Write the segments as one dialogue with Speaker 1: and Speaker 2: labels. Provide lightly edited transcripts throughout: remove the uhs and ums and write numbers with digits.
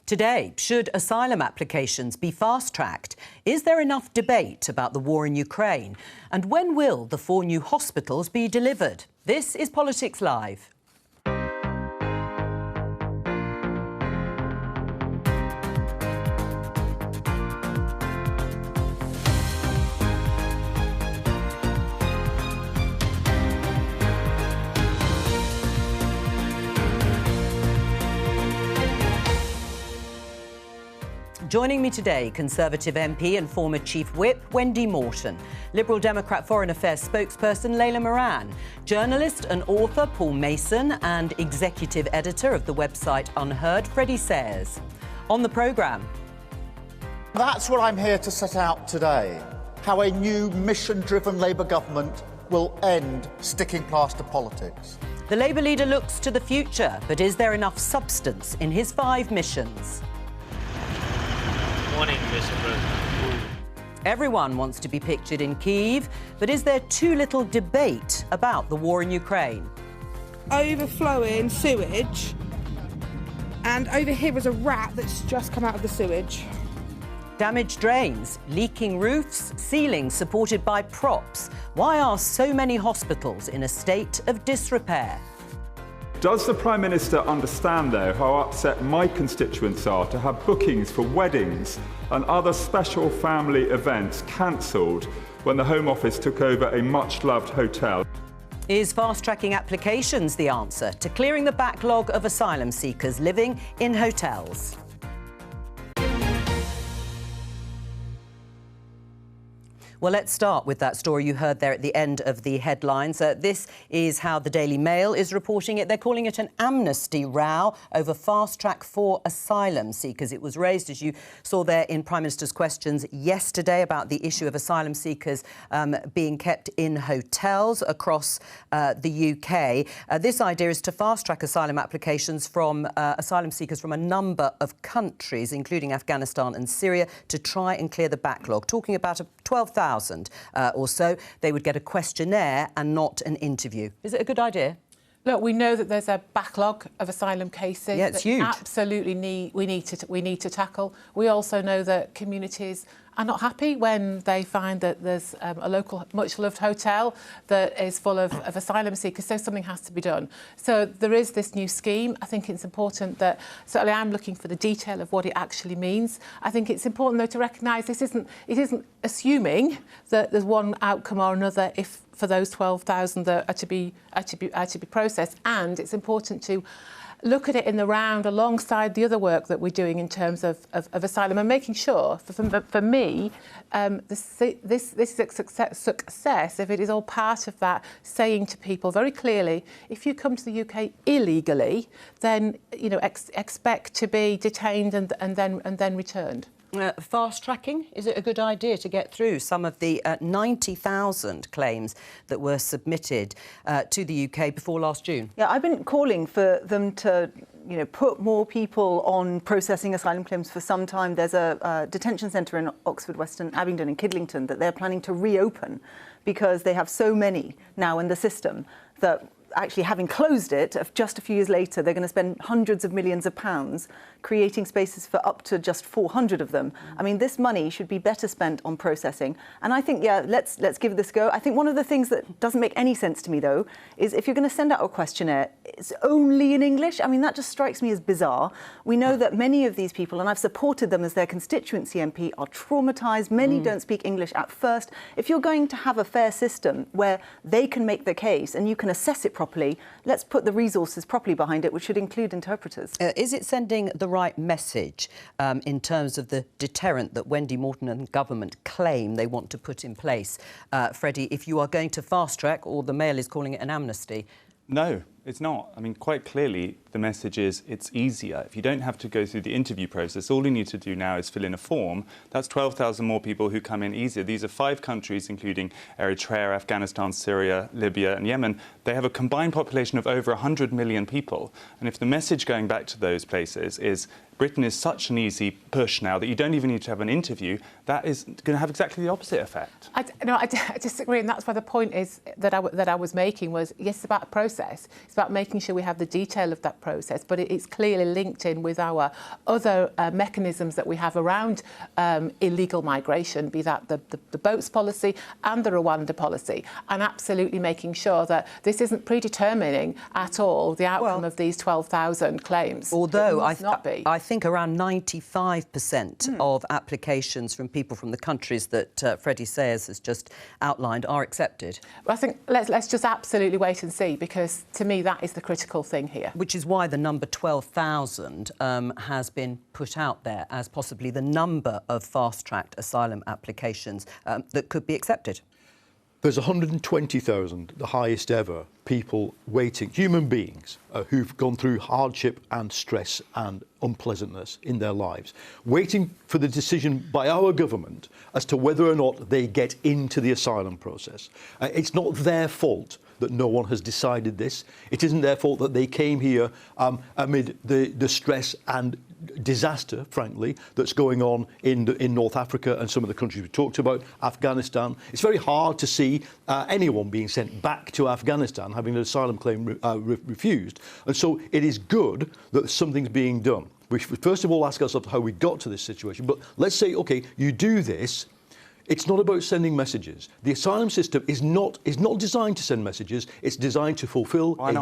Speaker 1: Today, should asylum applications be fast-tracked? Is there enough debate about the war in Ukraine? And when will the 4 new hospitals be delivered? This is Politics Live. Joining me today, Conservative MP and former Chief Whip Wendy Morton, Liberal Democrat Foreign Affairs spokesperson Layla Moran, journalist and author Paul Mason, and executive editor of the website Unheard, Freddie Sayers. On the programme.
Speaker 2: That's what I'm here to set out today, how a new mission-driven Labour government will end sticking plaster politics.
Speaker 1: The Labour leader looks to the future, but is there enough substance in his 5 missions?
Speaker 3: Morning, Mr. President.
Speaker 1: Everyone wants to be pictured in Kyiv, but is there too little debate about the war in Ukraine?
Speaker 4: Overflowing sewage, and over here is a rat that's just come out of the sewage.
Speaker 1: Damaged drains, leaking roofs, ceilings supported by props. Why are so many hospitals in a state of disrepair?
Speaker 5: Does the Prime Minister understand, though, how upset my constituents are to have bookings for weddings and other special family events cancelled when the Home Office took over a much-loved hotel?
Speaker 1: Is fast-tracking applications the answer to clearing the backlog of asylum seekers living in hotels? Well, let's start with that story you heard there at the end of the headlines. This is how the Daily Mail is reporting it. They're calling it an amnesty row over fast-track for asylum seekers. It was raised, as you saw there in Prime Minister's questions yesterday, about the issue of asylum seekers being kept in hotels across the UK. This idea is to fast-track asylum applications from asylum seekers from a number of countries, including Afghanistan and Syria, to try and clear the backlog. Talking about 12,000 or so. They would get a questionnaire and not an interview. Is it a good idea?
Speaker 6: Look, we know that there's a backlog of asylum cases.
Speaker 1: Yeah, it's huge.
Speaker 6: Absolutely, we need to tackle. We also know that communities are not happy when they find that there's a local, much-loved hotel that is full of asylum seekers, so something has to be done. So there is this new scheme. I think it's important that, certainly I'm looking for the detail of what it actually means. I think it's important, though, to recognise it isn't assuming that there's one outcome or another if for those 12,000 that are to be processed. And it's important to look at it in the round alongside the other work that we're doing in terms of asylum and making sure, for me, this is a success if it is all part of that, saying to people very clearly, if you come to the UK illegally, then expect to be detained and then returned.
Speaker 1: Fast-tracking, is it a good idea to get through some of the 90,000 claims that were submitted to the UK before last June?
Speaker 7: Yeah, I've been calling for them to put more people on processing asylum claims for some time. There's a detention centre in Oxford, Western Abingdon and Kidlington that they're planning to reopen because they have so many now in the system that actually, having closed it, just a few years later, they're going to spend hundreds of millions of pounds creating spaces for up to just 400 of them. I mean, this money should be better spent on processing. And I think, yeah, let's give this a go. I think one of the things that doesn't make any sense to me, though, is if you're going to send out a questionnaire, it's only in English. I mean, that just strikes me as bizarre. We know that many of these people, and I've supported them as their constituency MP, are traumatised. Many don't speak English at first. If you're going to have a fair system where they can make the case and you can assess it properly, let's put the resources properly behind it, which should include interpreters.
Speaker 1: Is it sending the right message in terms of the deterrent that Wendy Morton and government claim they want to put in place? Freddie, if you are going to fast-track, or the Mail is calling it an amnesty?
Speaker 8: No, it's not. I mean, quite clearly, the message is it's easier. If you don't have to go through the interview process, all you need to do now is fill in a form. That's 12,000 more people who come in easier. These are 5 countries, including Eritrea, Afghanistan, Syria, Libya and Yemen. They have a combined population of over 100 million people. And if the message going back to those places is Britain is such an easy push now that you don't even need to have an interview, that is going to have exactly the opposite effect. I disagree, and that's why the point is that I was making was, yes, it's about a process.
Speaker 6: It's about making sure we have the detail of that process, but it's clearly linked in with our other mechanisms that we have around illegal migration, be that the boats policy and the Rwanda policy, and absolutely making sure that this isn't predetermining at all the outcome of these 12,000 claims.
Speaker 1: Although I think around 95% of applications from people from the countries that Freddie Sayers has just outlined are accepted.
Speaker 6: I think let's just absolutely wait and see, because to me that is the critical thing here.
Speaker 1: Which is why the number 12,000 has been put out there as possibly the number of fast-tracked asylum applications that could be accepted.
Speaker 3: There's 120,000, the highest ever, people waiting, human beings who've gone through hardship and stress and unpleasantness in their lives, waiting for the decision by our government as to whether or not they get into the asylum process. It's not their fault that no one has decided this. It isn't their fault that they came here amid the stress and disaster, frankly, that's going on in North Africa and some of the countries we talked about, Afghanistan. It's very hard to see anyone being sent back to Afghanistan having an asylum claim refused. And so it is good that something's being done. We should first of all ask ourselves how we got to this situation. But let's say, OK, you do this. It's not about sending messages. The asylum system is not designed to send messages. It's designed to fulfil a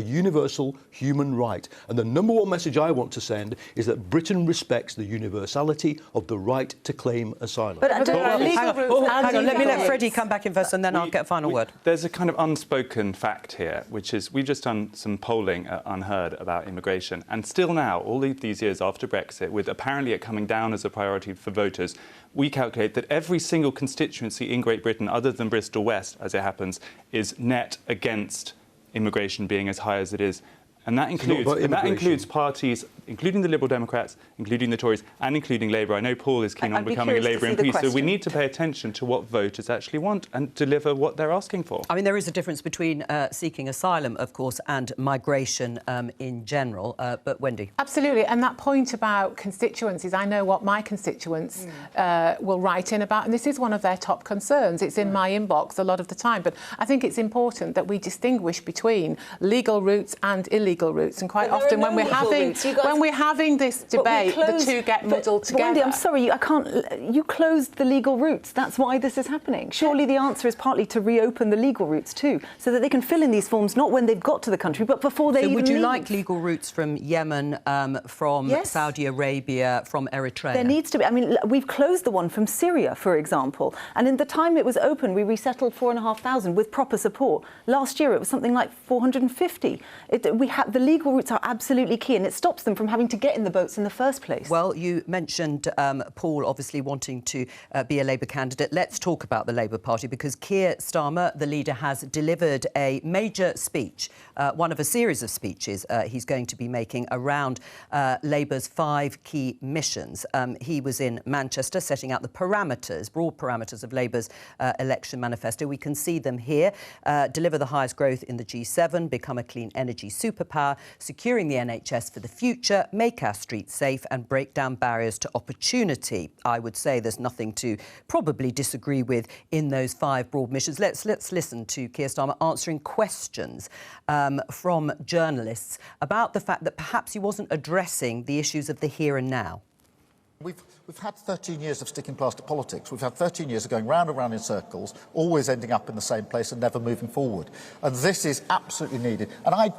Speaker 3: universal human right. And the number one message I want to send is that Britain respects the universality of the right to claim asylum.
Speaker 7: But
Speaker 1: hang on, let me let Freddie come back in first, and then I'll get a final word.
Speaker 8: There's a kind of unspoken fact here, which is we've just done some polling at Unheard about immigration, and still now, all these years after Brexit, with apparently it coming down as a priority for voters, we calculate that every single constituency in Great Britain, other than Bristol West, as it happens, is net against immigration being as high as it is. And that includes parties, including the Liberal Democrats, including the Tories, and including Labour. I know Paul is keen on becoming a Labour MP, so we need to pay attention to what voters actually want and deliver what they're asking for.
Speaker 1: I mean, there is a difference between seeking asylum, of course, and migration in general. But Wendy?
Speaker 6: Absolutely. And that point about constituencies, I know what my constituents will write in about, and this is one of their top concerns. It's in my inbox a lot of the time. But I think it's important that we distinguish between legal routes and illegal routes, and quite often when we're having this debate, the two get muddled together.
Speaker 7: Wendy, I'm sorry, you closed the legal routes. That's why this is happening. Surely the answer is partly to reopen the legal routes too, so that they can fill in these forms not when they've got to the country, but before they even
Speaker 1: would you
Speaker 7: leave.
Speaker 1: like legal routes from Yemen, from Saudi Arabia, from Eritrea?
Speaker 7: There needs to be. I mean, we've closed the one from Syria, for example, and in the time it was open, we resettled 4,500 with proper support. Last year, it was something like 450. The legal routes are absolutely key, and it stops them from having to get in the boats in the first place.
Speaker 1: Well, you mentioned Paul obviously wanting to be a Labour candidate. Let's talk about the Labour Party, because Keir Starmer, the leader, has delivered a major speech, one of a series of speeches he's going to be making around Labour's 5 key missions. He was in Manchester setting out the parameters, broad parameters of Labour's election manifesto. We can see them here. Deliver the highest growth in the G7, become a clean energy superpower, securing the NHS for the future, make our streets safe and break down barriers to opportunity. I would say there's nothing to probably disagree with in those 5 broad missions. Let's listen to Keir Starmer answering questions from journalists about the fact that perhaps he wasn't addressing the issues of the here and now.
Speaker 2: We've had 13 years of sticking plaster politics. We've had 13 years of going round and round in circles, always ending up in the same place and never moving forward. And this is absolutely needed. And I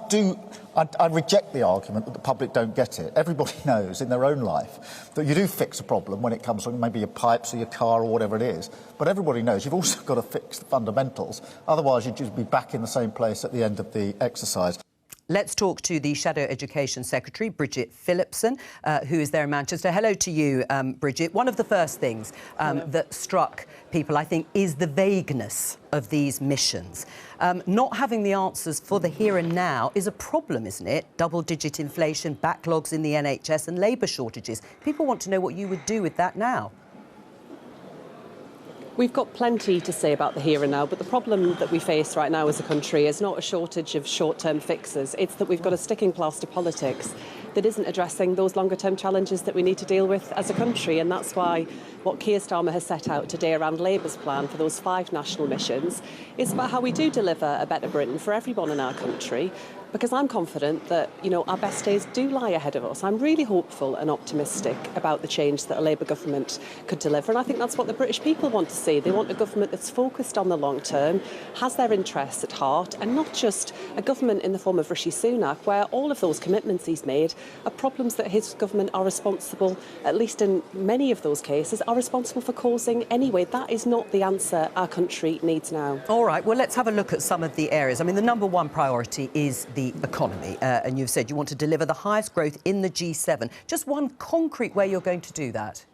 Speaker 2: reject the argument that the public don't get it. Everybody knows in their own life that you do fix a problem when it comes to maybe your pipes or your car or whatever it is. But everybody knows you've also got to fix the fundamentals. Otherwise, you'd just be back in the same place at the end of the exercise.
Speaker 1: Let's talk to the Shadow Education Secretary, Bridget Phillipson, who is there in Manchester. Hello to you, Bridget. One of the first things that struck people, I think, is the vagueness of these missions. Not having the answers for the here and now is a problem, isn't it? Double-digit inflation, backlogs in the NHS and labour shortages. People want to know what you would do with that now.
Speaker 9: We've got plenty to say about the here and now, but the problem that we face right now as a country is not a shortage of short-term fixes. It's that we've got a sticking plaster politics that isn't addressing those longer-term challenges that we need to deal with as a country. And that's why what Keir Starmer has set out today around Labour's plan for those 5 national missions is about how we do deliver a better Britain for everyone in our country. Because I'm confident that, our best days do lie ahead of us. I'm really hopeful and optimistic about the change that a Labour government could deliver. And I think that's what the British people want to see. They want a government that's focused on the long term, has their interests at heart, and not just a government in the form of Rishi Sunak, where all of those commitments he's made are problems that his government are responsible, at least in many of those cases, are responsible for causing anyway. That is not the answer our country needs now.
Speaker 1: All right, well, let's have a look at some of the areas. I mean, the number one priority is the economy, and you've said you want to deliver the highest growth in the G7. Just one concrete way you're going to do that.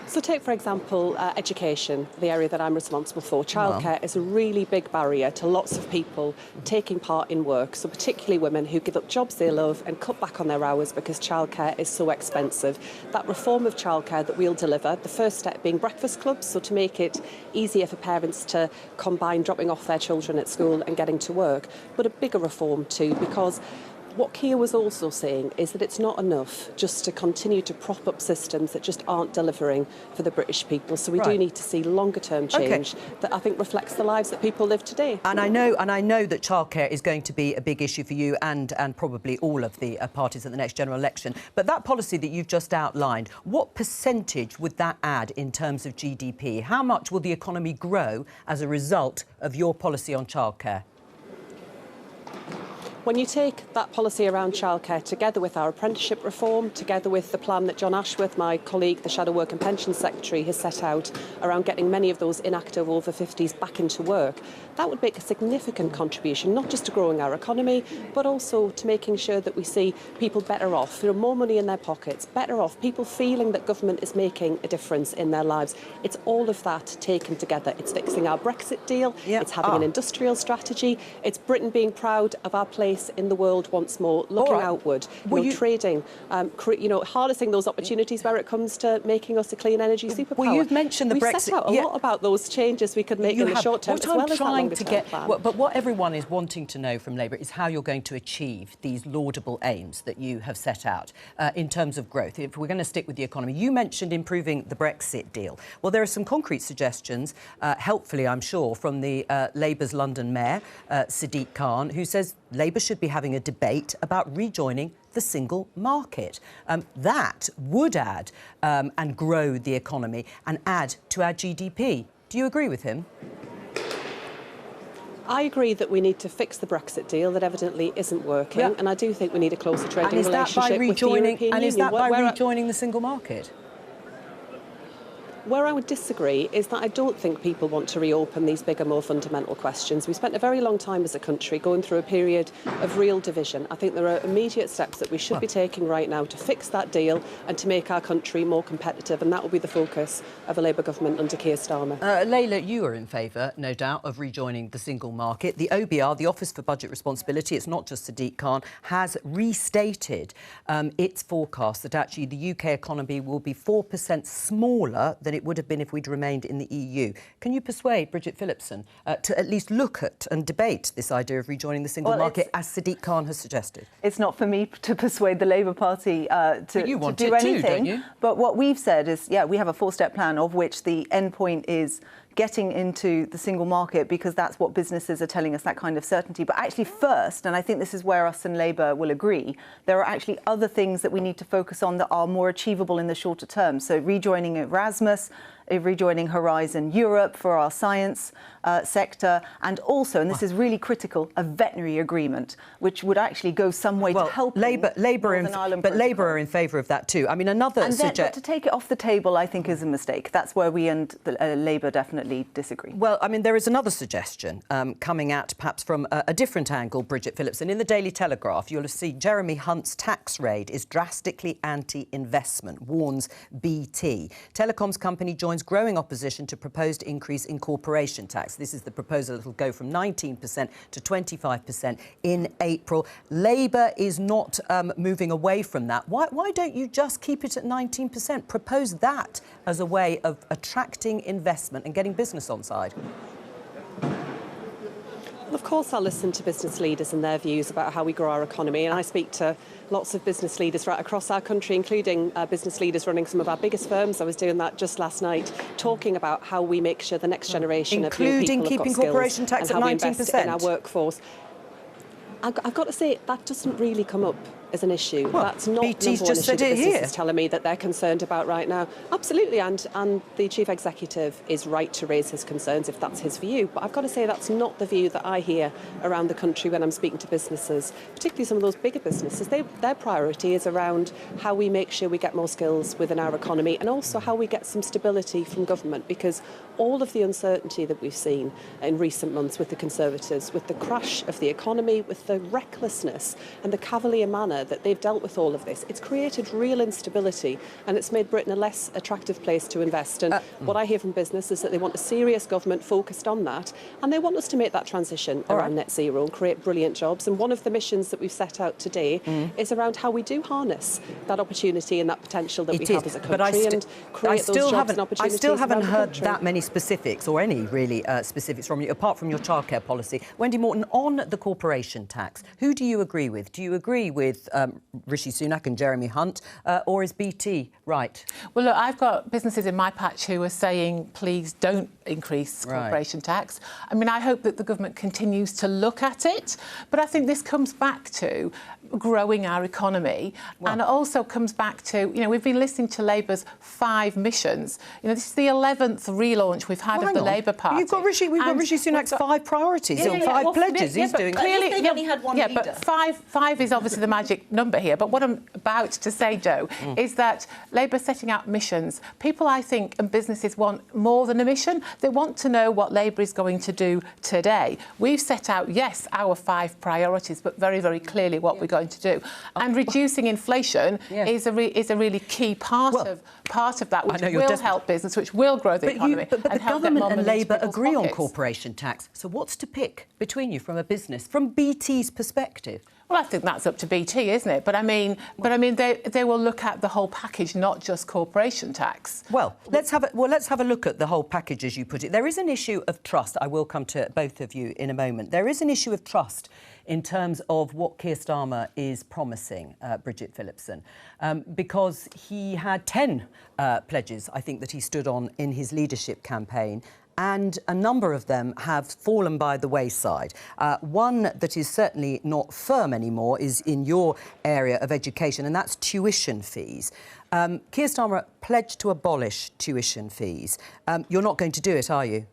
Speaker 9: So take, for example, education, the area that I'm responsible for. Childcare is a really big barrier to lots of people taking part in work, so particularly women who give up jobs they love and cut back on their hours because childcare is so expensive. That reform of childcare that we'll deliver, the first step being breakfast clubs, so to make it easier for parents to combine dropping off their children at school and getting to work, but a bigger reform too, because what Keir was also saying is that it's not enough just to continue to prop up systems that just aren't delivering for the British people. So we do need to see longer-term change that I think reflects the lives that people live today.
Speaker 1: And I know that childcare is going to be a big issue for you and probably all of the parties at the next general election. But that policy that you've just outlined, what percentage would that add in terms of GDP? How much will the economy grow as a result of your policy on childcare?
Speaker 9: When you take that policy around childcare together with our apprenticeship reform, together with the plan that John Ashworth, my colleague, the Shadow Work and Pensions Secretary, has set out around getting many of those inactive over 50s back into work, that would make a significant contribution, not just to growing our economy, but also to making sure that we see people better off, more money in their pockets, better off, people feeling that government is making a difference in their lives. It's all of that taken together. It's fixing our Brexit deal, it's having an well strategy, it's Britain being proud of our place in the world once more, looking outward, trading, harnessing those opportunities where it comes to making us a clean energy superpower.
Speaker 1: Well, you've mentioned the Brexit.
Speaker 9: We've set out a lot about those changes we could make in the short term as well as that longer term plan.
Speaker 1: But what everyone is wanting to know from Labour is how you're going to achieve these laudable aims that you have set out in terms of growth. If we're going to stick with the economy, you mentioned improving the Brexit deal. Well, there are some concrete suggestions, helpfully, I'm sure, from the Labour's London Mayor, Sadiq Khan, who says Labour should be having a debate about rejoining the single market. That would add and grow the economy and add to our GDP. Do you agree with him?
Speaker 9: I agree that we need to fix the Brexit deal that evidently isn't working, and I do think we need a closer trading relationship with the European Union.
Speaker 1: And is that by rejoining the single market?
Speaker 9: Where I would disagree is that I don't think people want to reopen these bigger, more fundamental questions. We spent a very long time as a country going through a period of real division. I think there are immediate steps that we should be taking right now to fix that deal and to make our country more competitive, and that will be the focus of a Labour government under Keir Starmer.
Speaker 1: Layla, you are in favour, no doubt, of rejoining the single market. The OBR, the Office for Budget Responsibility, it's not just Sadiq Khan, has restated its forecast that actually the UK economy will be 4% smaller than it would have been if we'd remained in the EU. Can you persuade Bridget Phillipson to at least look at and debate this idea of rejoining the single market, as Sadiq Khan has suggested?
Speaker 7: It's not for me to persuade the Labour Party to do anything.
Speaker 1: Don't you?
Speaker 7: But what we've said is, we have a 4-step plan of which the end point is getting into the single market, because that's what businesses are telling us, that kind of certainty. But actually first, and I think this is where us and Labour will agree, there are actually other things that we need to focus on that are more achievable in the shorter term. So rejoining Erasmus, rejoining Horizon Europe for our science sector, and also, and this is really critical, a veterinary agreement, which would actually go some way to help
Speaker 1: Labour are in favour of that too. I mean, but
Speaker 7: to take it off the table, I think, is a mistake. That's where we and Labour definitely disagree.
Speaker 1: Well, I mean, there is another suggestion coming out perhaps from a different angle, Bridget Phillipson. In the Daily Telegraph, you'll have seen Jeremy Hunt's tax raid is drastically anti-investment, warns BT. Telecoms company joins growing opposition to proposed increase in corporation tax. This is the proposal that will go from 19% to 25% in April. Labour is not moving away from that. Why don't you just keep it at 19%? Propose that as a way of attracting investment and getting business on side.
Speaker 9: Well, of course I'll listen to business leaders and their views about how we grow our economy, and I speak to lots of business leaders right across our country, including business leaders running some of our biggest firms. I was doing that just last night, talking about how we make sure the next generation of young people have got skills,
Speaker 1: corporation tax
Speaker 9: and
Speaker 1: at
Speaker 9: how
Speaker 1: 19%.
Speaker 9: we invest in our workforce. I've got to say, that doesn't really come up as an issue.
Speaker 1: Well,
Speaker 9: that's not
Speaker 1: BT's
Speaker 9: number one
Speaker 1: just
Speaker 9: issue
Speaker 1: said
Speaker 9: that
Speaker 1: it
Speaker 9: business
Speaker 1: here.
Speaker 9: is telling me that they're concerned about right now. Absolutely, and the chief executive is right to raise his concerns if that's his view. But I've got to say that's not the view that I hear around the country when I'm speaking to businesses, particularly some of those bigger businesses. Their priority is around how we make sure we get more skills within our economy, and also how we get some stability from government, because all of the uncertainty that we've seen in recent months with the Conservatives, with the crash of the economy, with the recklessness and the cavalier manner that they've dealt with all of this, it's created real instability, and it's made Britain a less attractive place to invest. And what I hear from business is that they want a serious government focused on that, and they want us to make that transition around net zero and create brilliant jobs. And one of the missions that we've set out today is around how we do harness that opportunity and that potential that we have as a country, and create those jobs and opportunities.
Speaker 1: I still haven't
Speaker 9: around the
Speaker 1: heard
Speaker 9: country.
Speaker 1: that many specifics, or any really specifics from you, apart from your childcare policy. Wendy Morton, on the corporation tax, who do you agree with? Do you agree with Rishi Sunak and Jeremy Hunt, or is BT right?
Speaker 6: Well, look, I've got businesses in my patch who are saying, please don't increase corporation tax. I mean, I hope that the government continues to look at it, but I think this comes back to growing our economy, and it also comes back to, we've been listening to Labour's 5 missions. This is the 11th relaunch we've had of the Labour Party.
Speaker 1: We've got Rishi Sunak's 5 priorities, 5 pledges. He's doing
Speaker 6: clearly,
Speaker 10: they've only had one leader.
Speaker 6: But five is obviously the magic number here. But what I'm about to say, Joe, is that Labour setting out missions. People, I think, and businesses want more than a mission. They want to know what Labour is going to do today. We've set out, yes, our 5 priorities, but very, very clearly what we're going to do. And reducing inflation is a really key part of that, which will help business, which will grow the economy.
Speaker 1: But the
Speaker 6: help
Speaker 1: government
Speaker 6: get more
Speaker 1: and
Speaker 6: money into
Speaker 1: Labour
Speaker 6: people's
Speaker 1: agree on
Speaker 6: pockets.
Speaker 1: corporation tax. So what's to pick between you from a business, from BT's perspective?
Speaker 6: Well, I think that's up to BT, isn't it? But I mean, they will look at the whole package, not just corporation tax.
Speaker 1: Well, let's have a look at the whole package, as you put it. There is an issue of trust. I will come to both of you in a moment. There is an issue of trust in terms of what Keir Starmer is promising, Bridget Phillipson, because he had 10 pledges, I think, that he stood on in his leadership campaign, and a number of them have fallen by the wayside. One that is certainly not firm anymore is in your area of education, and that's tuition fees. Keir Starmer pledged to abolish tuition fees. You're not going to do it, are you?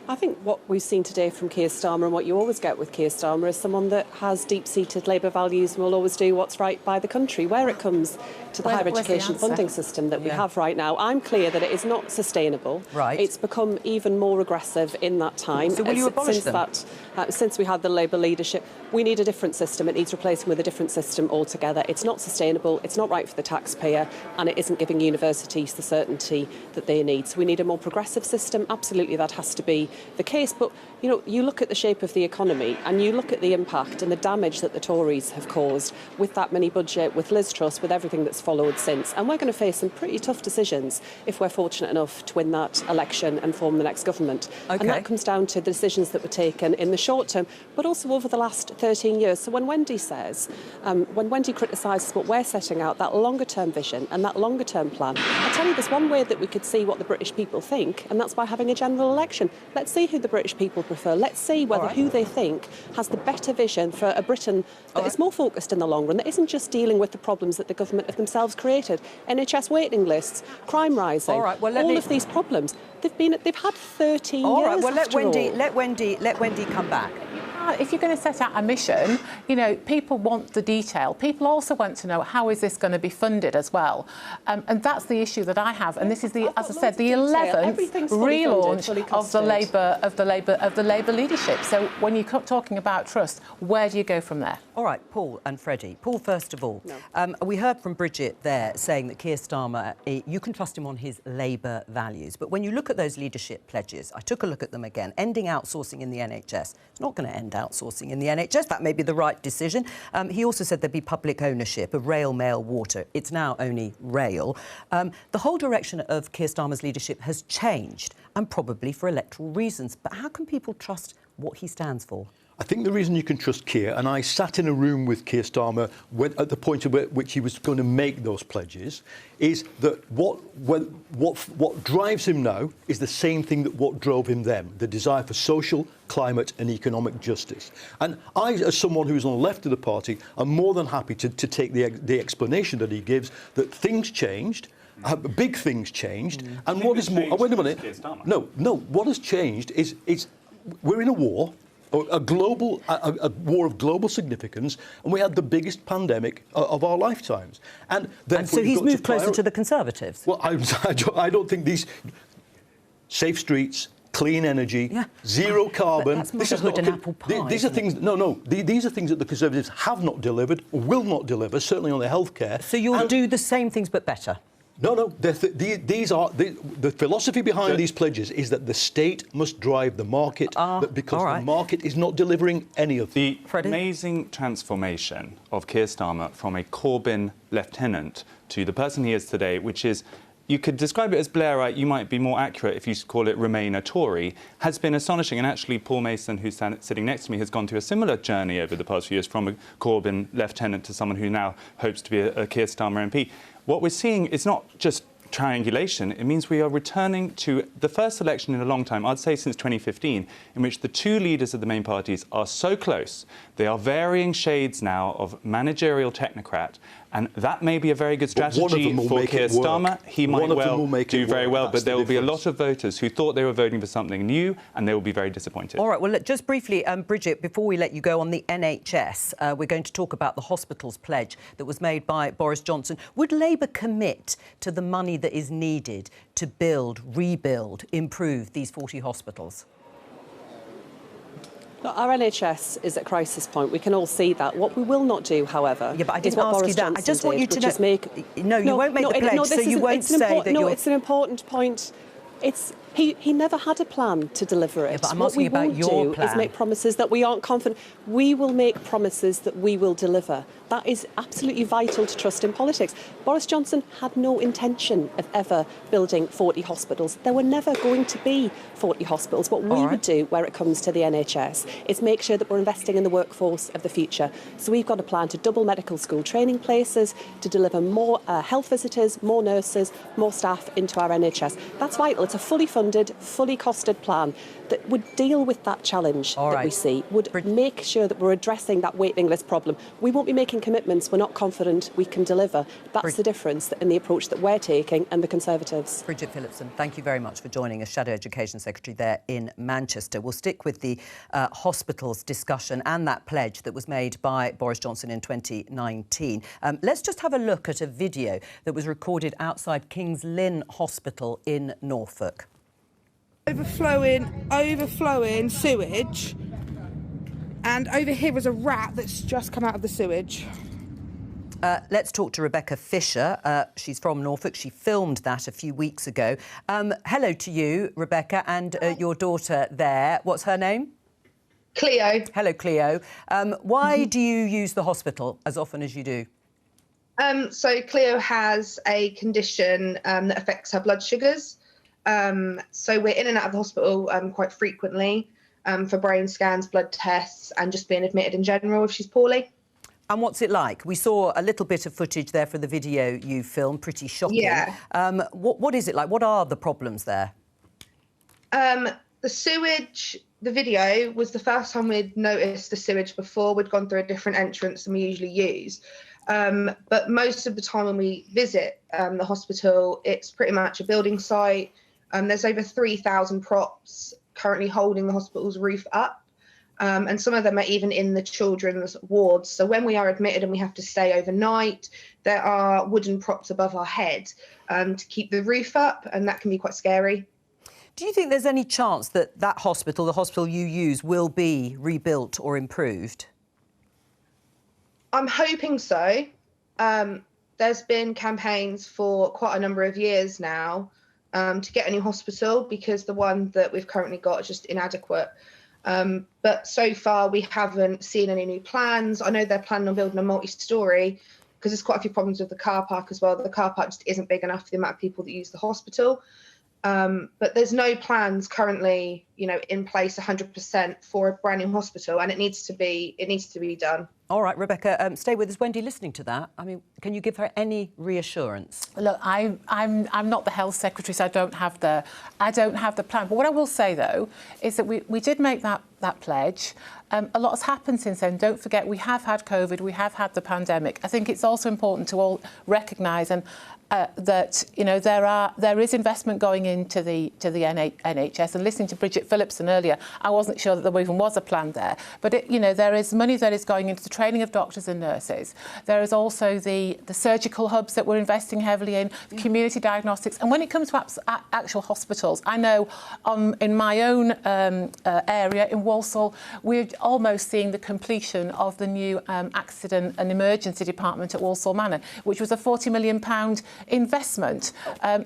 Speaker 9: I think what we've seen today from Keir Starmer, and what you always get with Keir Starmer, is someone that has deep-seated Labour values and will always do what's right by the country. Where it comes to the higher education funding system that we have right now, I'm clear that it is not sustainable.
Speaker 1: Right.
Speaker 9: It's become even more aggressive in that time.
Speaker 1: So will you abolish them?
Speaker 9: Since we had the Labour leadership, we need a different system. It needs replacing with a different system altogether. It's not sustainable, it's not right for the taxpayer, and it isn't giving universities the certainty that they need. So we need a more progressive system. Absolutely, that has to be the case. But, you look at the shape of the economy and you look at the impact and the damage that the Tories have caused with that mini budget, with Liz Truss, with everything that's followed since. And we're going to face some pretty tough decisions if we're fortunate enough to win that election and form the next government.
Speaker 1: Okay.
Speaker 9: And that comes down to the decisions that were taken in the short term, but also over the last 13 years. So when Wendy criticises what we're setting out, that longer-term vision and that longer-term plan, I tell you, there's one way that we could see what the British people think, and that's by having a general election. Let's see who the British people prefer. Let's see whether who they think has the better vision for a Britain that is more focused in the long run, that isn't just dealing with the problems that the government have themselves created. NHS waiting lists, crime rising, all of these problems. They've had 13 years.
Speaker 1: All right. Well,
Speaker 9: let
Speaker 1: Wendy come back.
Speaker 6: If you're going to set out a mission, people want the detail. People also want to know, how is this going to be funded as well? And that's the issue that I have. And this is as I said, the 11th relaunch of the Labour leadership. So when you're talking about trust, where do you go from there?
Speaker 1: All right, Paul and Freddie. Paul, first of all, we heard from Bridget there saying that Keir Starmer, you can trust him on his Labour values. But when you look at those leadership pledges, I took a look at them again, ending outsourcing in the NHS, it's not going to end end outsourcing in the NHS. That may be the right decision. He also said there'd be public ownership of rail, mail, water. It's now only rail. The whole direction of Keir Starmer's leadership has changed, and probably for electoral reasons. But how can people trust what he stands for?
Speaker 3: I think the reason you can trust Keir, and I sat in a room with Keir Starmer at the point at which he was going to make those pledges, is that what drives him now is the same thing that what drove him then, the desire for social, climate and economic justice. And I, as someone who's on the left of the party, am more than happy to take the explanation that he gives, that things changed, big things changed, and what is more... wait a minute. No, what has changed is we're in a war, a war of global significance, and we had the biggest pandemic of our lifetimes. And
Speaker 1: so he's moved closer to the Conservatives?
Speaker 3: Well, I don't think these safe streets, clean energy, zero carbon.
Speaker 1: These are
Speaker 3: things. These are things that the Conservatives have not delivered, will not deliver, certainly on the healthcare.
Speaker 1: So you'll do the same things but better?
Speaker 3: No. The philosophy behind these pledges is that the state must drive the market, because the market is not delivering any of them.
Speaker 8: The amazing transformation of Keir Starmer from a Corbyn lieutenant to the person he is today, which is, you could describe it as Blairite, you might be more accurate if you call it Remain a Tory, has been astonishing. And actually, Paul Mason, who's sitting next to me, has gone through a similar journey over the past few years, from a Corbyn lieutenant to someone who now hopes to be a Keir Starmer MP. What we're seeing is not just triangulation. It means we are returning to the first election in a long time, I'd say since 2015, in which the two leaders of the main parties are so close. They are varying shades now of managerial technocrat, and that may be a very good strategy for Keir Starmer. He might well do very well, but there will be a lot of voters who thought they were voting for something new, and they will be very disappointed.
Speaker 1: All right, well, just briefly, Bridget, before we let you go on the NHS, we're going to talk about the hospitals pledge that was made by Boris Johnson. Would Labour commit to the money that is needed to build, rebuild, improve these 40 hospitals?
Speaker 9: Look, our NHS is at crisis point. We can all see that. What we will not do, however,
Speaker 1: but I didn't ask you that. I just want you to know. You won't make the pledge, so you won't say that you're...
Speaker 9: No, it's an important point. He never had a plan to deliver it.
Speaker 1: Yeah, but I'm asking about your plan.
Speaker 9: What we won't do is make promises that we aren't confident. We will make promises that we will deliver. That is absolutely vital to trust in politics. Boris Johnson had no intention of ever building 40 hospitals. There were never going to be 40 hospitals. What we would do where it comes to the NHS is make sure that we're investing in the workforce of the future. So we've got a plan to double medical school training places, to deliver more health visitors, more nurses, more staff into our NHS. That's vital. It's a fully funded, fully costed plan that would deal with that challenge that we see, would make sure that we're addressing that waiting list problem. We won't be making commitments we're not confident we can deliver. That's the difference in the approach that we're taking and the Conservatives.
Speaker 1: Bridget Phillipson, thank you very much for joining us, Shadow Education Secretary there in Manchester. We'll stick with the hospitals discussion and that pledge that was made by Boris Johnson in 2019. Let's just have a look at a video that was recorded outside King's Lynn Hospital in Norfolk.
Speaker 4: Overflowing sewage, and over here is a rat that's just come out of the sewage.
Speaker 1: Let's talk to Rebecca Fisher. She's from Norfolk. She filmed that a few weeks ago. Hello to you, Rebecca, and your daughter there. What's her name?
Speaker 10: Cleo.
Speaker 1: Hello, Cleo. Why do you use the hospital as often as you do?
Speaker 10: So Cleo has a condition that affects her blood sugars. So we're in and out of the hospital quite frequently for brain scans, blood tests, and just being admitted in general if she's poorly.
Speaker 1: And what's it like? We saw a little bit of footage there for the video you filmed, pretty shocking.
Speaker 10: Yeah.
Speaker 1: What is it like? What are the problems there?
Speaker 10: The sewage, the video was the first time we'd noticed the sewage before. We'd gone through a different entrance than we usually use. But most of the time when we visit the hospital, it's pretty much a building site. There's over 3,000 props currently holding the hospital's roof up. And some of them are even in the children's wards. So when we are admitted and we have to stay overnight, there are wooden props above our head to keep the roof up, and that can be quite scary.
Speaker 1: Do you think there's any chance that that hospital, the hospital you use, will be rebuilt or improved?
Speaker 10: I'm hoping so. There's been campaigns for quite a number of years now to get a new hospital because the one that we've currently got is just inadequate. But so far, we haven't seen any new plans. I know they're planning on building a multi-storey because there's quite a few problems with the car park as well. The car park just isn't big enough for the amount of people that use the hospital. But there's no plans currently, in place 100% for a brand new hospital, and it needs to be done.
Speaker 1: All right, Rebecca, stay with us. Wendy, listening to that, I mean, can you give her any reassurance?
Speaker 6: Look, I'm not the health secretary, so I don't have the plan. But what I will say though is that we did make that pledge. A lot has happened since then. Don't forget, we have had COVID, we have had the pandemic. I think it's also important to all recognise that there is investment going into the NHS. And listening to Bridget Phillipson earlier, I wasn't sure that there even was a plan there. But there is money that is going into the training of doctors and nurses. There is also the surgical hubs that we're investing heavily in, community diagnostics. And when it comes to actual hospitals, I know in my own area in Walsall, we're almost seeing the completion of the new accident and emergency department at Walsall Manor, which was a £40 million investment.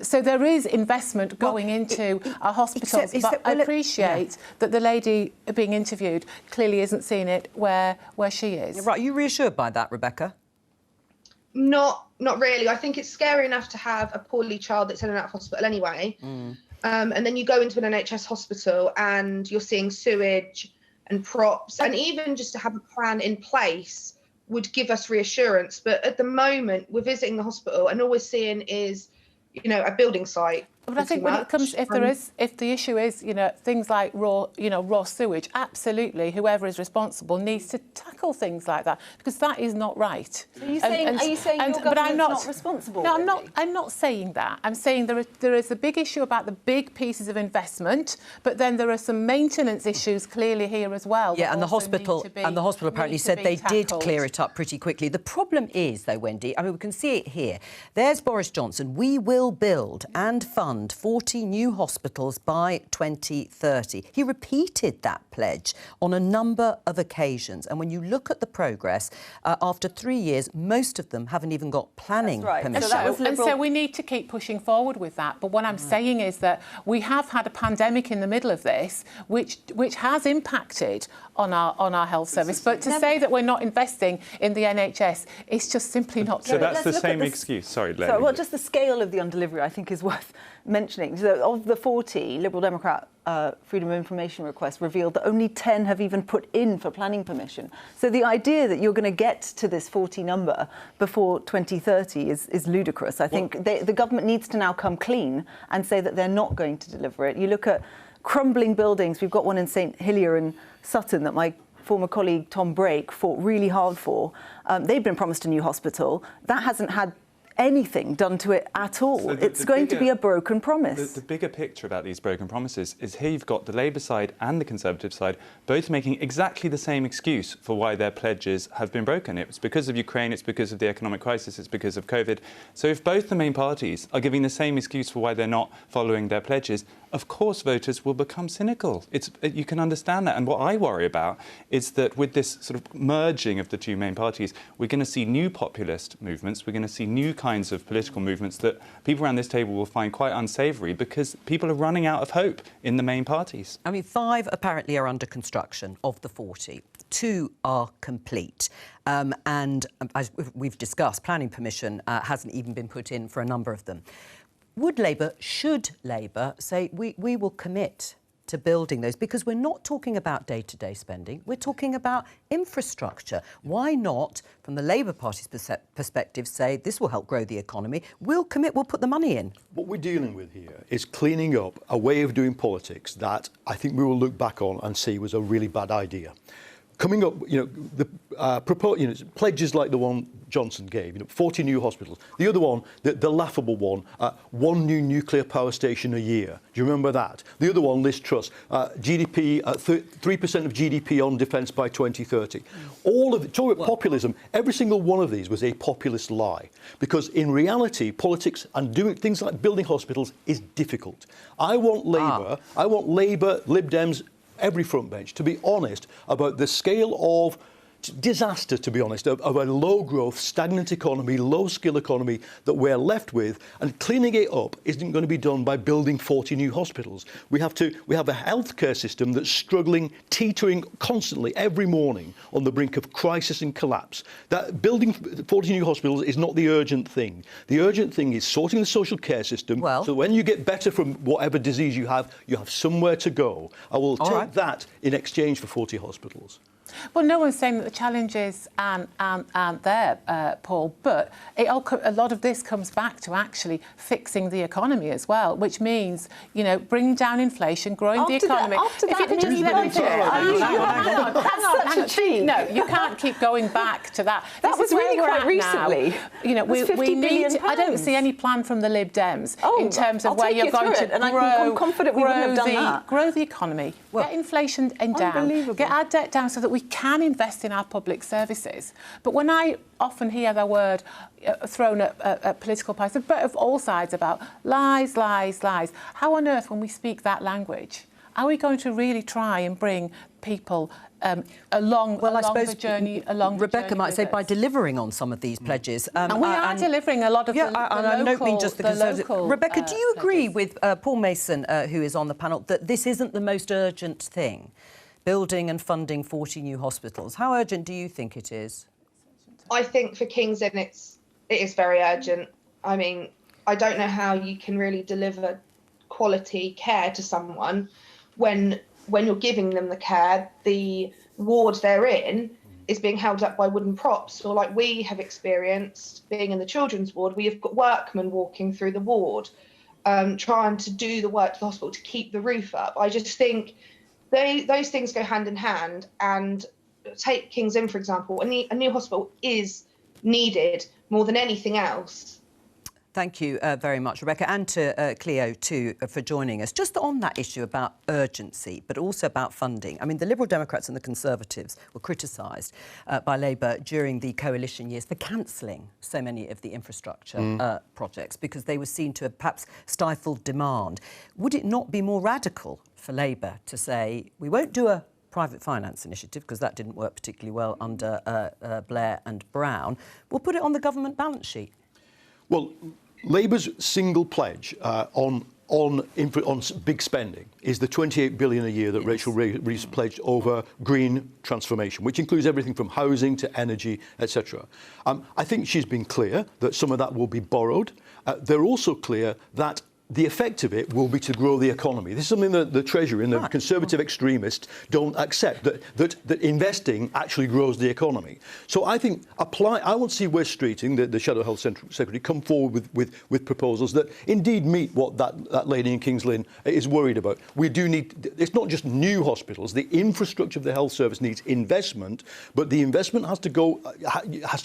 Speaker 6: So there is investment going into our hospitals. But I appreciate that the lady being interviewed clearly isn't seeing it where she is.
Speaker 1: Right, are you reassured by that, Rebecca?
Speaker 10: Not really. I think it's scary enough to have a poorly child that's in and out of hospital anyway. And then you go into an NHS hospital and you're seeing sewage and props, and even just to have a plan in place would give us reassurance. But at the moment, we're visiting the hospital and all we're seeing is, a building site.
Speaker 6: But I think when it comes, if the issue is, things like raw sewage, absolutely, whoever is responsible needs to tackle things like that, because that is not right.
Speaker 7: Are you saying your government's not responsible?
Speaker 6: No, I'm not saying that. I'm saying there is a big issue about the big pieces of investment, but then there are some maintenance issues clearly here as well.
Speaker 1: Yeah, and the hospital apparently said they did clear it up pretty quickly. The problem is, though, Wendy, I mean, we can see it here. There's Boris Johnson. We will build and fund 40 new hospitals by 2030. He repeated that pledge on a number of occasions. And when you look at the progress, after 3 years, most of them haven't even got planning permission.
Speaker 6: And so we need to keep pushing forward with that. But what I'm saying is that we have had a pandemic in the middle of this, which has impacted on our health service. But to say that we're not investing in the NHS is just simply not true.
Speaker 8: So that's the same excuse. Sorry, Lenny.
Speaker 7: Well, just the scale of the undelivery, I think, is worth mentioning. So of the 40 Liberal Democrat Freedom of Information requests revealed that only 10 have even put in for planning permission. So the idea that you're going to get to this 40 number before 2030 is ludicrous. I think the government needs to now come clean and say that they're not going to deliver it. You look at crumbling buildings. We've got one in St Helier and Sutton that my former colleague Tom Brake fought really hard for. They've been promised a new hospital. That hasn't had anything done to it at all. So it's going to be a broken promise.
Speaker 8: The bigger picture about these broken promises is here you've got the Labour side and the Conservative side both making exactly the same excuse for why their pledges have been broken. It's because of Ukraine, it's because of the economic crisis, it's because of COVID. So if both the main parties are giving the same excuse for why they're not following their pledges, of course voters will become cynical. You can understand that. And what I worry about is that with this sort of merging of the two main parties, we're going to see new populist movements, we're going to see new kinds of political movements that people around this table will find quite unsavoury because people are running out of hope in the main parties.
Speaker 1: I mean, 5 apparently are under construction of the 40. 2 are complete. And as we've discussed, planning permission hasn't even been put in for a number of them. Should Labour say, we will commit to building those? Because we're not talking about day-to-day spending, we're talking about infrastructure. Why not, from the Labour Party's perspective, say this will help grow the economy, we'll commit, we'll put the money in?
Speaker 3: What we're dealing with here is cleaning up a way of doing politics that I think we will look back on and see was a really bad idea. Coming up, the pledges like the one Johnson gave, 40 new hospitals. The other one, the laughable one, 1 new nuclear power station a year. Do you remember that? The other one, Liz Truss, GDP, 3% of GDP on defence by 2030. All of it, talking about populism, every single one of these was a populist lie. Because in reality, politics and doing things like building hospitals is difficult. I want Labour, Lib Dems, every front bench to be honest about the scale of disaster, to be honest, of a low-growth, stagnant economy, low-skill economy that we're left with, and cleaning it up isn't going to be done by building 40 new hospitals. We have a healthcare system that's struggling, teetering constantly every morning on the brink of crisis and collapse. That building 40 new hospitals is not the urgent thing. The urgent thing is sorting the social care system, so when you get better from whatever disease you have somewhere to go. I will take that in exchange for 40 hospitals.
Speaker 6: Well, no one's saying that the challenges aren't there, Paul, but a lot of this comes back to actually fixing the economy as well, which means, you know, bringing down inflation, growing the economy.
Speaker 7: Hang on.
Speaker 6: No, you can't keep going back to that.
Speaker 7: That was really quite recently.
Speaker 6: Now. You know, we need to, I don't see any plan from the Lib Dems in terms of where you're going to grow the economy, get inflation down, get our debt down so that we can invest in our public services. But when I often hear the word thrown at political parties, but of all sides, about lies, lies, lies, how on earth, when we speak that language, are we going to really try and bring people along the journey?
Speaker 1: Rebecca might say by delivering on some of these pledges.
Speaker 6: And we are delivering a lot of the local.
Speaker 1: Rebecca, do you agree with Paul Mason, who is on the panel, that this isn't the most urgent thing? Building and funding 40 new hospitals. How urgent do you think it is?
Speaker 10: I think for King's Lynn it is very urgent. I mean, I don't know how you can really deliver quality care to someone when you're giving them the care, the ward they're in is being held up by wooden props, or like we have experienced being in the children's ward, we have got workmen walking through the ward, trying to do the work to the hospital to keep the roof up. I just think those things go hand in hand. And take King's Lynn, for example, a new hospital is needed more than anything else.
Speaker 1: Thank you very much, Rebecca, and to Cleo too for joining us. Just on that issue about urgency, but also about funding. I mean, the Liberal Democrats and the Conservatives were criticised by Labour during the coalition years for cancelling so many of the infrastructure projects because they were seen to have perhaps stifled demand. Would it not be more radical for Labour to say, we won't do a private finance initiative, because that didn't work particularly well under Blair and Brown. We'll put it on the government balance sheet.
Speaker 3: Well, Labour's single pledge on big spending is the 28 billion a year that Rachel Reeves pledged over green transformation, which includes everything from housing to energy, etc. I think she's been clear that some of that will be borrowed. They're also clear that the effect of it will be to grow the economy. This is something that the Treasury and the Conservative extremists don't accept, that investing actually grows the economy. So I think I want to see Wes Streeting, the Shadow Health Secretary, come forward with proposals that indeed meet what that lady in King's Lynn is worried about. We do need, it's not just new hospitals, the infrastructure of the health service needs investment, but the investment has to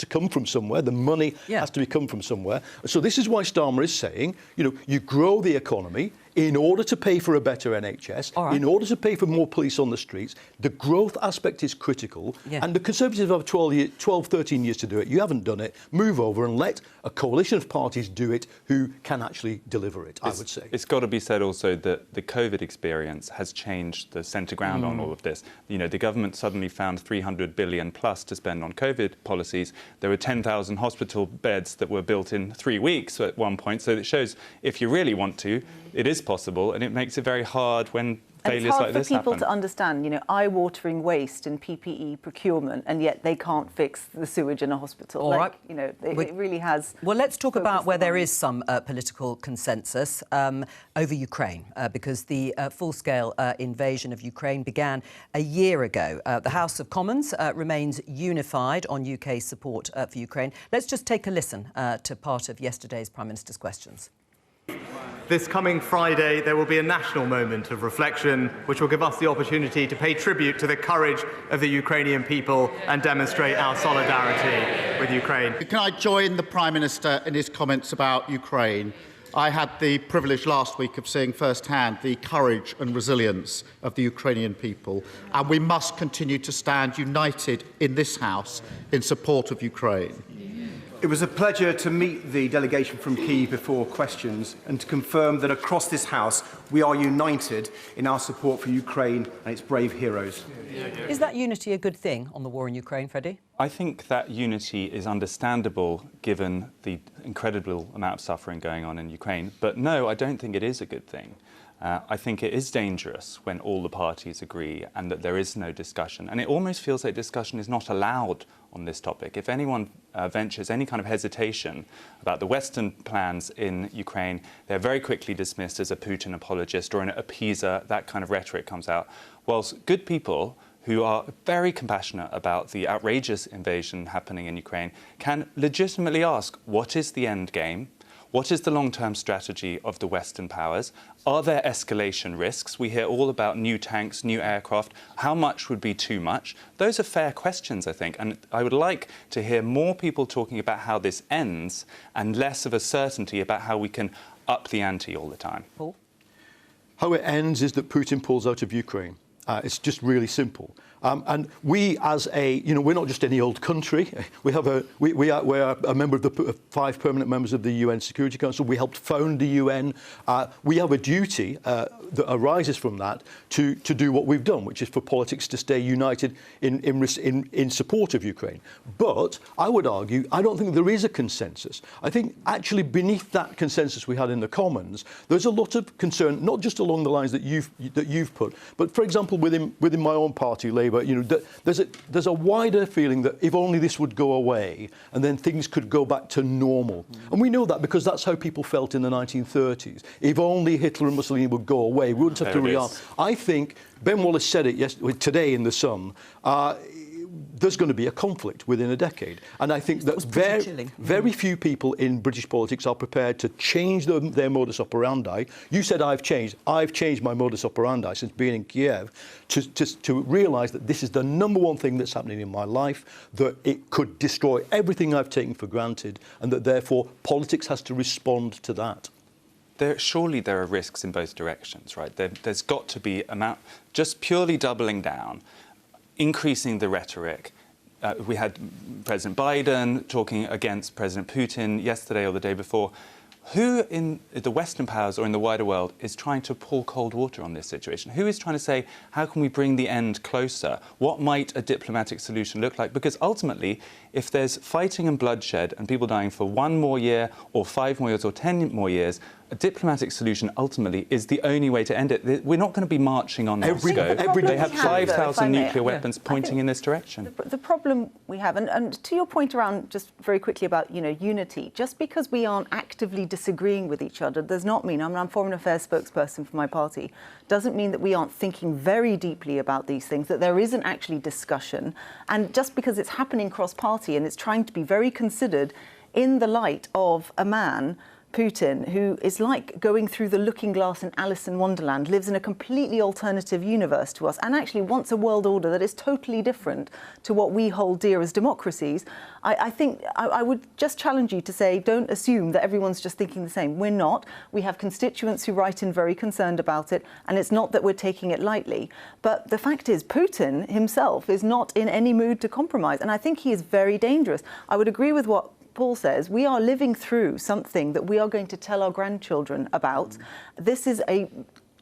Speaker 3: come from somewhere, the money has to come from somewhere. So this is why Starmer is saying, you know, you grow the economy in order to pay for a better NHS, in order to pay for more police on the streets. The growth aspect is critical, and the Conservatives have 12, 13 years to do it. You haven't done it. Move over and let a coalition of parties do it who can actually deliver it, I would say.
Speaker 8: It's got to be said also that the COVID experience has changed the centre ground on all of this. You know, the government suddenly found 300 billion plus to spend on COVID policies. There were 10,000 hospital beds that were built in 3 weeks at one point, so it shows if you really want to, it is possible, and it makes it very hard when failures like this happen.
Speaker 7: It's hard for people to understand, you know, eye-watering waste in PPE procurement, and yet they can't fix the sewage in a hospital.
Speaker 1: All right.
Speaker 7: You know, it really has.
Speaker 1: Well, let's talk about where there is some political consensus over Ukraine, because the full-scale invasion of Ukraine began a year ago. The House of Commons remains unified on UK support for Ukraine. Let's just take a listen to part of yesterday's Prime Minister's questions.
Speaker 11: This coming Friday, there will be a national moment of reflection, which will give us the opportunity to pay tribute to the courage of the Ukrainian people and demonstrate our solidarity with Ukraine.
Speaker 2: Can I join the Prime Minister in his comments about Ukraine? I had the privilege last week of seeing firsthand the courage and resilience of the Ukrainian people, and we must continue to stand united in this House in support of Ukraine.
Speaker 12: It was a pleasure to meet the delegation from Kyiv before questions and to confirm that across this House we are united in our support for Ukraine and its brave heroes.
Speaker 1: Is that unity a good thing on the war in Ukraine, Freddie?
Speaker 8: I think that unity is understandable given the incredible amount of suffering going on in Ukraine. But no, I don't think it is a good thing. I think it is dangerous when all the parties agree and that there is no discussion. And it almost feels like discussion is not allowed on this topic. If anyone ventures any kind of hesitation about the Western plans in Ukraine, they're very quickly dismissed as a Putin apologist or an appeaser. That kind of rhetoric comes out. Whilst good people who are very compassionate about the outrageous invasion happening in Ukraine can legitimately ask, what is the end game? What is the long-term strategy of the Western powers? Are there escalation risks? We hear all about new tanks, new aircraft. How much would be too much? Those are fair questions, I think. And I would like to hear more people talking about how this ends and less of a certainty about how we can up the ante all the time.
Speaker 1: Paul?
Speaker 3: How it ends is that Putin pulls out of Ukraine. It's just really simple. And we, as we're not just any old country. We're a member of the 5 permanent members of the UN Security Council. We helped found the UN. We have a duty that arises from that to do what we've done, which is for politics to stay united in support of Ukraine. But I would argue, I don't think there is a consensus. I think actually beneath that consensus we had in the Commons, there's a lot of concern, not just along the lines that you've put, but for example within my own party, Labour. There's a wider feeling that if only this would go away and then things could go back to normal. And we know that because that's how people felt in the 1930s. If only Hitler and Mussolini would go away, we wouldn't have to rearm. I think Ben Wallace said it today in The Sun. There's going to be a conflict within a decade. And I think that very few people in British politics are prepared to change their modus operandi. You said I've changed. I've changed my modus operandi since being in Kiev to realise that this is the number one thing that's happening in my life, that it could destroy everything I've taken for granted, and that therefore politics has to respond to that.
Speaker 8: Surely there are risks in both directions, right? There's got to be just purely doubling down, increasing the rhetoric. We had President Biden talking against President Putin yesterday or the day before. Who in the Western powers or in the wider world is trying to pour cold water on this situation? Who is trying to say, how can we bring the end closer? What might a diplomatic solution look like? Because ultimately, if there's fighting and bloodshed and people dying for 1 more year or 5 more years or 10 more years, a diplomatic solution ultimately is the only way to end it. We're not going to be marching on Moscow. They have 5,000 nuclear weapons pointing in this direction.
Speaker 7: The problem we have, and to your point around just very quickly about unity, just because we aren't actively disagreeing with each other does not mean, I'm Foreign Affairs spokesperson for my party, doesn't mean that we aren't thinking very deeply about these things, that there isn't actually discussion. And just because it's happening cross-party and it's trying to be very considered in the light of a man, Putin, who is like going through the looking glass in Alice in Wonderland, lives in a completely alternative universe to us, and actually wants a world order that is totally different to what we hold dear as democracies. I think I would just challenge you to say, don't assume that everyone's just thinking the same. We're not. We have constituents who write in very concerned about it, and it's not that we're taking it lightly. But the fact is, Putin himself is not in any mood to compromise, and I think he is very dangerous. I would agree with what Paul says. We are living through something that we are going to tell our grandchildren about. This is a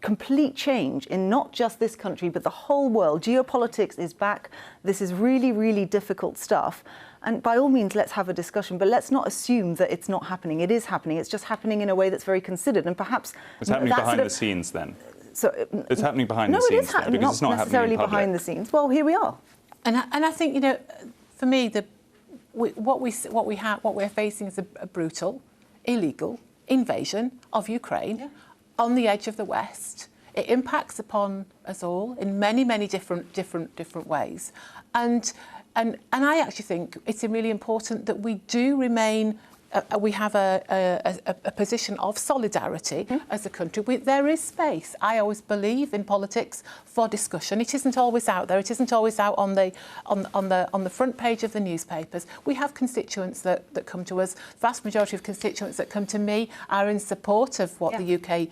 Speaker 7: complete change in not just this country, but the whole world. Geopolitics is back. This is really, really difficult stuff. And by all means, let's have a discussion, but let's not assume that it's not happening. It is happening. It's just happening in a way that's very considered. And perhaps
Speaker 8: it's happening behind the scenes then.
Speaker 7: So
Speaker 8: it's happening behind the scenes.
Speaker 7: No, it is happening. Not necessarily behind the scenes. Well, here we are.
Speaker 6: And I think, for me, what we're facing is a brutal, illegal invasion of Ukraine on the edge of the West. It impacts upon us all in many, many different ways, and I actually think it's really important that we do remain a position of solidarity as a country. There is space. I always believe in politics for discussion. It isn't always out there. It isn't always out on the front page of the newspapers. We have constituents that come to us. The vast majority of constituents that come to me are in support of what the UK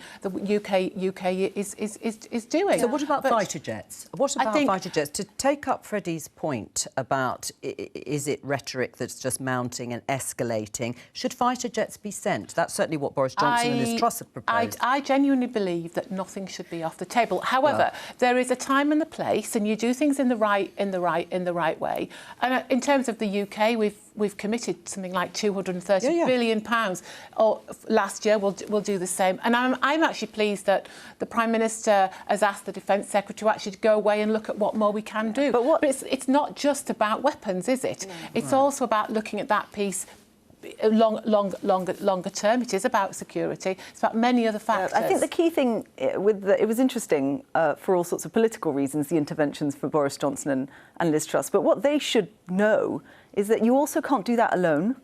Speaker 6: is doing.
Speaker 1: So what about fighter jets? What about fighter jets? To take up Freddie's point about is it rhetoric that's just mounting and escalating? Should fighter jets be sent? That's certainly what Boris Johnson and his Truss have proposed.
Speaker 6: I genuinely believe that nothing should be off the table. However, there is a time and a place, and you do things in the right way. And in terms of the UK, we've committed something like £230 billion. Or last year, we'll do the same. And I'm actually pleased that the Prime Minister has asked the Defence Secretary to actually go away and look at what more we can do. But it's not just about weapons, is it? No. It's also about looking at that piece longer term. It is about security. It's about many other factors.
Speaker 7: I think the key thing it was interesting for all sorts of political reasons, the interventions for Boris Johnson and Liz Truss. But what they should know is that you also can't do that alone.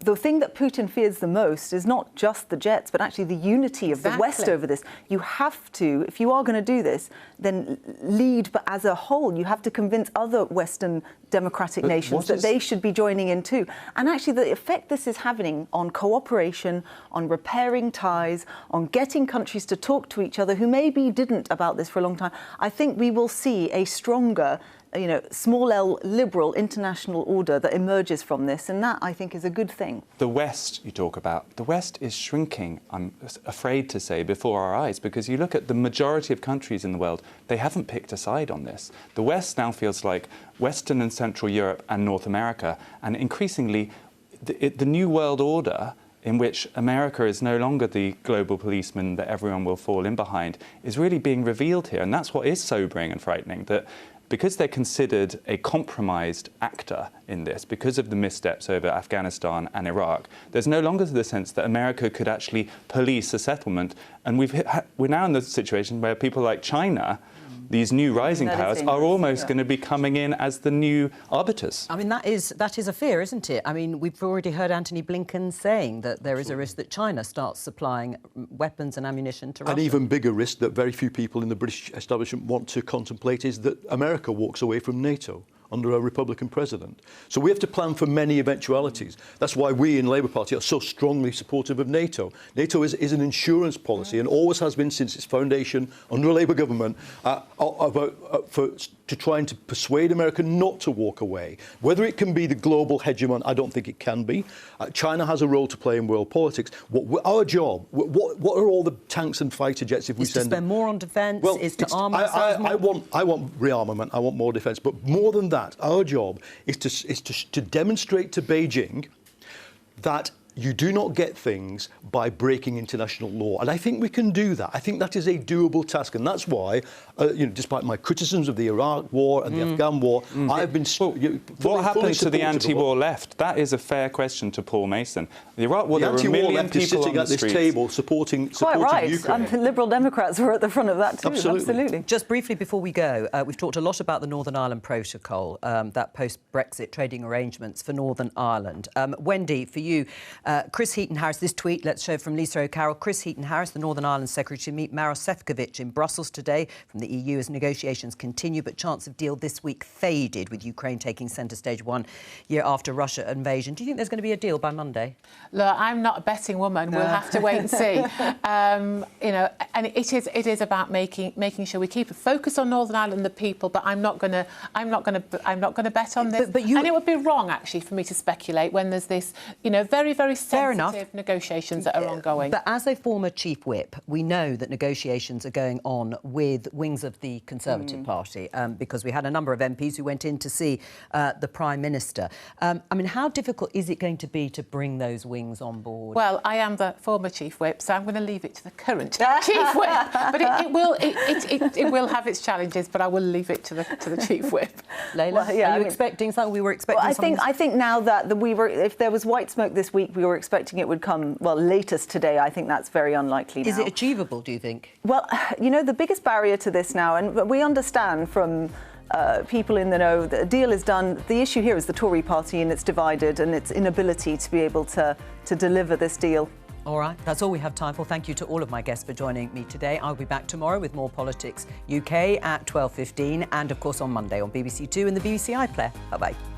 Speaker 7: The thing that Putin fears the most is not just the jets, but actually the unity of the West over this. You have to, if you are going to do this, then lead, but as a whole, you have to convince other Western democratic nations that they should be joining in too. And actually the effect this is having on cooperation, on repairing ties, on getting countries to talk to each other who maybe didn't about this for a long time, I think we will see a stronger small L liberal international order that emerges from this, and that, I think, is a good thing.
Speaker 8: The West you talk about, the West is shrinking, I'm afraid to say, before our eyes, because you look at the majority of countries in the world, they haven't picked a side on this. The West now feels like Western and Central Europe and North America, and increasingly the new world order, in which America is no longer the global policeman that everyone will fall in behind, is really being revealed here. And that's what is sobering and frightening, that because they're considered a compromised actor in this, because of the missteps over Afghanistan and Iraq, there's no longer the sense that America could actually police a settlement. And we're now in the situation where people like China, these new rising powers, are almost going to be coming in as the new arbiters.
Speaker 1: I mean, that is a fear, isn't it? I mean, we've already heard Anthony Blinken saying that there is a risk that China starts supplying weapons and ammunition to Russia.
Speaker 3: An even bigger risk that very few people in the British establishment want to contemplate is that America walks away from NATO under a Republican president. So we have to plan for many eventualities. That's why we in Labour Party are so strongly supportive of NATO. NATO is an insurance policy and always has been since its foundation under a Labour government to trying to persuade America not to walk away. Whether it can be the global hegemon, I don't think it can be. China has a role to play in world politics. Our job, what are all the tanks and fighter jets if we send them?
Speaker 1: To spend more on defence, is to arm ourselves more?
Speaker 3: I want rearmament, I want more defence, but more than that, our job is to demonstrate to Beijing that you do not get things by breaking international law. And I think we can do that. I think that is a doable task. And that's why, despite my criticisms of the Iraq war and the Afghan war, I've been...
Speaker 8: what happened to the anti-war left? That is a fair question to Paul Mason. The Iraq war, there were a million people on the streets.
Speaker 3: Sitting at this table supporting
Speaker 7: Quite right.
Speaker 3: Ukraine.
Speaker 7: And Liberal Democrats were at the front of that too. Absolutely.
Speaker 1: Just briefly before we go, we've talked a lot about the Northern Ireland Protocol, that post-Brexit trading arrangements for Northern Ireland. Wendy, for you, Chris Heaton-Harris, this tweet, let's show from Lisa O'Carroll. Chris Heaton-Harris, the Northern Ireland Secretary, to meet Maros Sefcovic in Brussels today from the EU as negotiations continue, but chance of deal this week faded, with Ukraine taking centre stage 1 year after Russia invasion. Do you think there's going to be a deal by Monday?
Speaker 6: Look, I'm not a betting woman. We'll have to wait and see. And it is about making sure we keep a focus on Northern Ireland and the people. But I'm not going to bet on this. And it would be wrong, actually, for me to speculate when there's this, very, very sensitive negotiations that are ongoing.
Speaker 1: But as a former chief whip, we know that negotiations are going on with wings of the Conservative Party, because we had a number of MPs who went in to see the Prime Minister. I mean, how difficult is it going to be to bring those wings on board?
Speaker 6: Well, I am the former chief whip, so I'm going to leave it to the current chief whip. But it will have its challenges, but I will leave it to the chief whip.
Speaker 1: Layla, are you expecting something? We were expecting something.
Speaker 7: I think now that if there was white smoke this week, we were expecting it would come, latest today. I think that's very unlikely now.
Speaker 1: Is it achievable, do you think?
Speaker 7: Well, the biggest barrier to this now, and we understand from people in the know. The deal is done. The issue here is the Tory party and it's divided and its inability to be able to deliver this deal.
Speaker 1: All right, that's all we have time for. Thank you to all of my guests for joining me today. I'll be back tomorrow with more Politics UK at 12:15 and, of course, on Monday on BBC Two and the BBC iPlayer. Bye-bye.